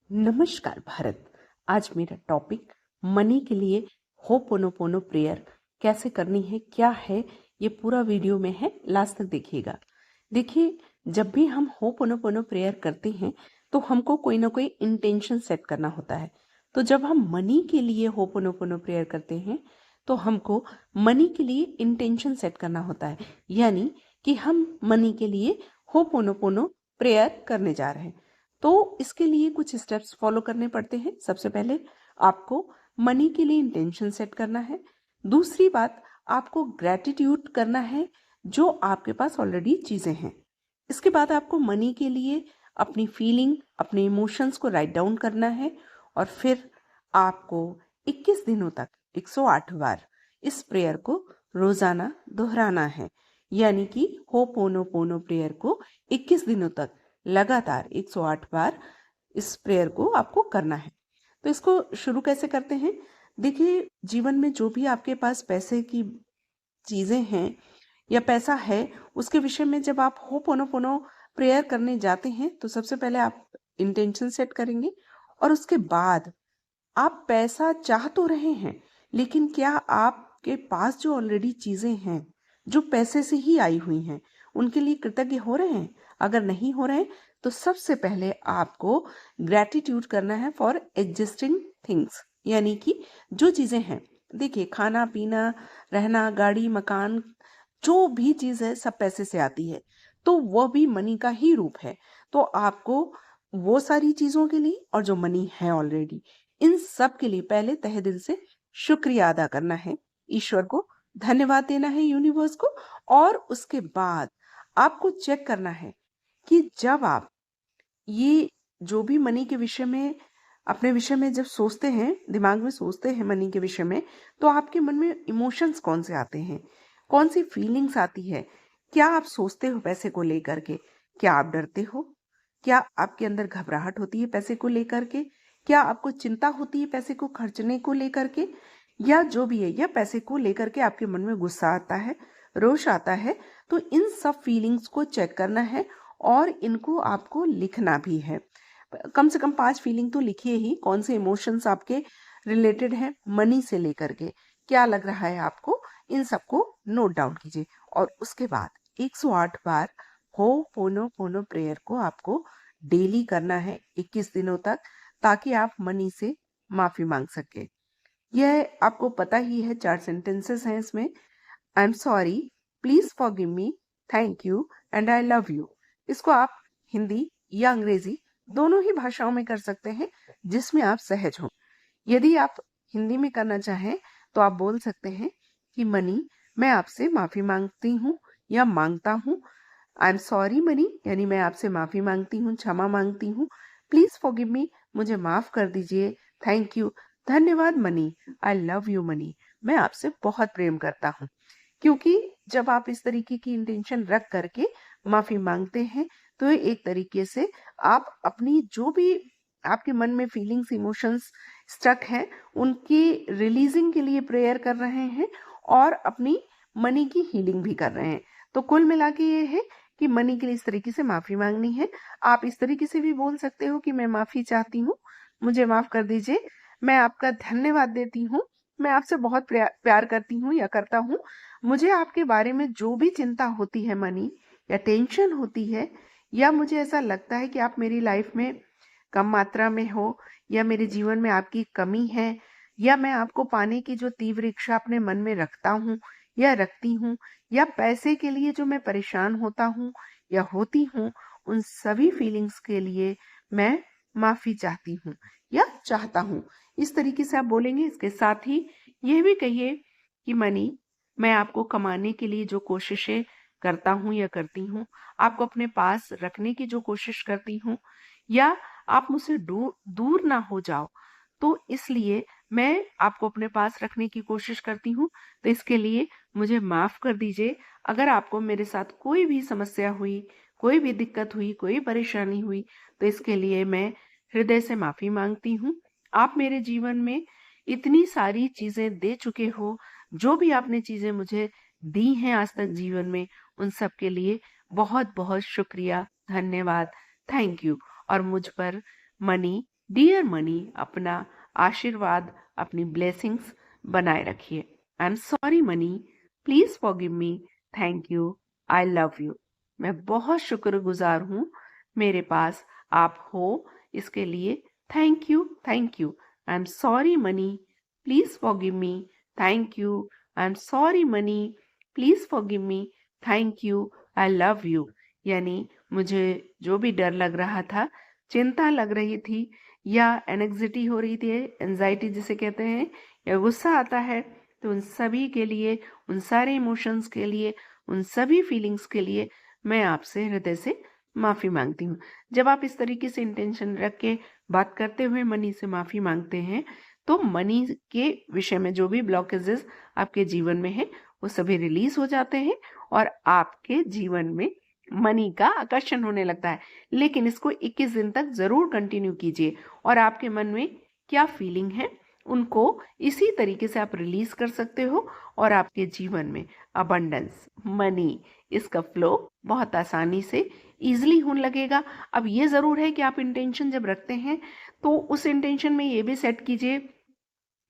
नमस्कार भारत। आज मेरा टॉपिक मनी के लिए होपोनोपोनो प्रेयर कैसे करनी है, क्या है, ये पूरा वीडियो में है, लास्ट तक देखिएगा। देखिए, जब भी हम होपोनोपोनो प्रेयर करते हैं तो हमको कोई ना कोई इंटेंशन सेट करना होता है। तो जब हम मनी के लिए होपोनोपोनो प्रेयर करते हैं तो हमको मनी के लिए इंटेंशन सेट करना होता है, यानी कि हम मनी के लिए होपोनोपोनो प्रेयर करने जा रहे हैं। तो इसके लिए कुछ स्टेप्स फॉलो करने पड़ते हैं। सबसे पहले आपको मनी के लिए इंटेंशन सेट करना है। दूसरी बात, आपको ग्रैटिट्यूड करना है जो आपके पास ऑलरेडी चीजें हैं। इसके बाद आपको मनी के लिए अपनी फीलिंग, अपने इमोशंस को राइट डाउन करना है और फिर आपको 21 दिनों तक 108 बार इस प्रेयर को रोजाना दोहराना है, यानी कि होपोनोपोनो प्रेयर को 21 दिनों तक लगातार 108 बार इस प्रेयर को आपको करना है। तो इसको शुरू कैसे करते हैं? देखिए, जीवन में जो भी आपके पास पैसे की चीजें हैं या पैसा है, उसके विषय में जब आप होपोनोपोनो प्रेयर करने जाते हैं तो सबसे पहले आप इंटेंशन सेट करेंगे और उसके बाद आप पैसा चाह तो रहे हैं, लेकिन क्या आपके पास जो ऑलरेडी चीजें हैं जो पैसे से ही आई हुई हैं, उनके लिए कृतज्ञ हो रहे हैं? अगर नहीं हो रहे तो सबसे पहले आपको ग्रैटिट्यूड करना है फॉर एग्जिस्टिंग थिंग्स, यानी कि जो चीजें हैं। देखिए, खाना पीना, रहना, गाड़ी, मकान, जो भी चीज है सब पैसे से आती है, तो वह भी मनी का ही रूप है। तो आपको वो सारी चीजों के लिए और जो मनी है ऑलरेडी, इन सब के लिए पहले तहे दिल से शुक्रिया अदा करना है, ईश्वर को धन्यवाद देना है, यूनिवर्स को। और उसके बाद आपको चेक करना है कि जब आप ये जो भी मनी के विषय में, अपने विषय में जब सोचते हैं, दिमाग में सोचते हैं मनी के विषय में, तो आपके मन में इमोशंस कौन से आते हैं, कौन सी फीलिंग्स आती है? क्या आप सोचते हो पैसे को लेकर के? क्या आप डरते हो? क्या आपके अंदर घबराहट होती है पैसे को लेकर के? क्या आपको चिंता होती है पैसे को खर्चने को लेकर के? या जो भी है, या पैसे को लेकर के आपके मन में गुस्सा आता है, रोष आता है? तो इन सब फीलिंग्स को चेक करना है और इनको आपको लिखना भी है। कम से कम 5 फीलिंग तो लिखिए ही। कौन से इमोशंस आपके रिलेटेड हैं मनी से लेकर के, क्या लग रहा है आपको, इन सबको नोट डाउन कीजिए। और उसके बाद 108 बार हो पोनो पोनो प्रेयर को आपको डेली करना है 21 दिनों तक, ताकि आप मनी से माफी मांग सके। यह आपको पता ही है, 4 सेंटेंसेस हैं इसमें। I am sorry, please forgive me, thank you and I love you. इसको आप हिंदी या अंग्रेजी दोनों ही भाषाओं में कर सकते हैं, जिसमें आप सहज हो। यदि आप हिंदी में करना चाहें तो आप बोल सकते हैं कि मनी, मैं आपसे माफी मांगती हूँ या मांगता हूँ। आई एम सॉरी मनी, यानी मैं आपसे माफी मांगती हूँ, क्षमा मांगती हूँ। प्लीज फॉरगिव मी, मुझे माफ कर दीजिए। थैंक यू, धन्यवाद money. I love you money, मैं आपसे बहुत प्रेम करता हूँ। क्योंकि जब आप इस तरीके की इंटेंशन रख करके माफी मांगते हैं तो ये एक तरीके से आप अपनी जो भी आपके मन में फीलिंग्स, इमोशंस स्टक हैं, उनकी रिलीजिंग के लिए प्रेयर कर रहे हैं और अपनी मनी की हीलिंग भी कर रहे हैं। तो कुल मिला के ये है कि मनी के लिए इस तरीके से माफी मांगनी है। आप इस तरीके से भी बोल सकते हो कि मैं माफी चाहती हूँ, मुझे माफ कर दीजिए, मैं आपका धन्यवाद देती हूँ, मैं आपसे बहुत प्यार करती हूँ या करता हूँ। मुझे आपके बारे में जो भी चिंता होती है मनी, या टेंशन होती है, या मुझे ऐसा लगता है कि आप मेरी लाइफ में कम मात्रा में हो, या मेरे जीवन में आपकी कमी है, या मैं आपको पाने की जो तीव्र इच्छा अपने मन में रखता हूँ या रखती हूँ, या पैसे के लिए जो मैं परेशान होता हूँ या होती हूँ, उन सभी फीलिंग्स के लिए मैं माफी चाहती हूँ या चाहता हूँ। इस तरीके से आप बोलेंगे। इसके साथ ही ये भी कहिए कि मनी, मैं आपको कमाने के लिए जो कोशिशें करता हूँ या करती हूँ, आपको अपने पास रखने की जो कोशिश करती हूँ, या आप मुझसे दूर ना हो जाओ, तो इसलिए मैं आपको अपने पास रखने की कोशिश करती हूँ। तो इसके लिए मुझे माफ कर दीजिए। अगर आपको मेरे साथ कोई भी समस्या हुई, कोई भी दिक्कत हुई, कोई परेशानी हुई, तो इसके लिए मैं हृदय से माफी मांगती हूँ। आप मेरे जीवन में इतनी सारी चीजें दे चुके हो, जो भी आपने चीजें मुझे दी हैं आज तक जीवन में, उन सब के लिए बहुत बहुत शुक्रिया, धन्यवाद, थैंक यू। और मुझ पर मनी डियर मनी, अपना आशीर्वाद, अपनी ब्लेसिंग्स बनाए रखिए। I am sorry money, please forgive me, thank you, I love you. मैं बहुत शुक्रगुजार हूँ, मेरे पास आप हो, इसके लिए thank you, thank you. I am sorry money, please forgive me, thank you, I am sorry money, please forgive me, thank you, I love you. यानी मुझे जो भी डर लग रहा था, चिंता लग रही थी, या एनेक्सिटी हो रही थी, एंजाइटी जिसे कहते हैं, या गुस्सा आता है, तो उन सभी के लिए, उन सारे इमोशंस के लिए, उन सभी फीलिंग्स के लिए मैं आपसे हृदय से माफ़ी मांगती हूँ। जब आप इस तरीके से इंटेंशन रख के बात करते हुए मनी से माफ़ी मांगते हैं, तो मनी के विषय में जो भी ब्लॉकेजेस आपके जीवन में है, वो सभी रिलीज हो जाते हैं और आपके जीवन में मनी का आकर्षण होने लगता है। लेकिन इसको 21 दिन तक जरूर कंटिन्यू कीजिए और आपके मन में क्या फीलिंग है उनको इसी तरीके से आप रिलीज कर सकते हो और आपके जीवन में अबंडेंस, मनी, इसका फ्लो बहुत आसानी से इजिली होने लगेगा। अब ये जरूर है कि आप इंटेंशन जब रखते हैं तो उस इंटेंशन में ये भी सेट कीजिए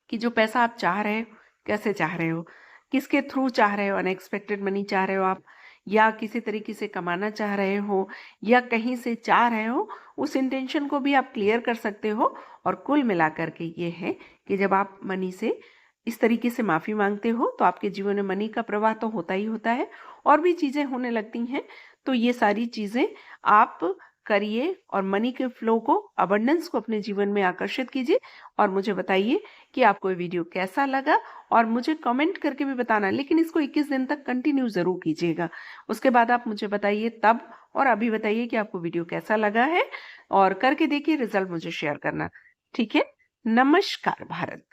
कि जो पैसा आप चाह रहे हो, कैसे चाह रहे हो, किसके थ्रू चाह रहे हो, अनएक्सपेक्टेड मनी चाह रहे हो आप, या किसी तरीके से कमाना चाह रहे हो, या कहीं से चाह रहे हो, उस इंटेंशन को भी आप क्लियर कर सकते हो। और कुल मिलाकर के ये है कि जब आप मनी से इस तरीके से माफ़ी मांगते हो तो आपके जीवन में मनी का प्रवाह तो होता ही होता है, और भी चीज़ें होने लगती हैं। तो ये सारी चीज़ें आप करिए और मनी के फ्लो को, अबंडेंस को अपने जीवन में आकर्षित कीजिए। और मुझे बताइए कि आपको ये वीडियो कैसा लगा, और मुझे कमेंट करके भी बताना, लेकिन इसको 21 दिन तक कंटिन्यू जरूर कीजिएगा। उसके बाद आप मुझे बताइए तब, और अभी बताइए कि आपको वीडियो कैसा लगा है, और करके देखिए, रिजल्ट मुझे शेयर करना। ठीक है। नमस्कार भारत।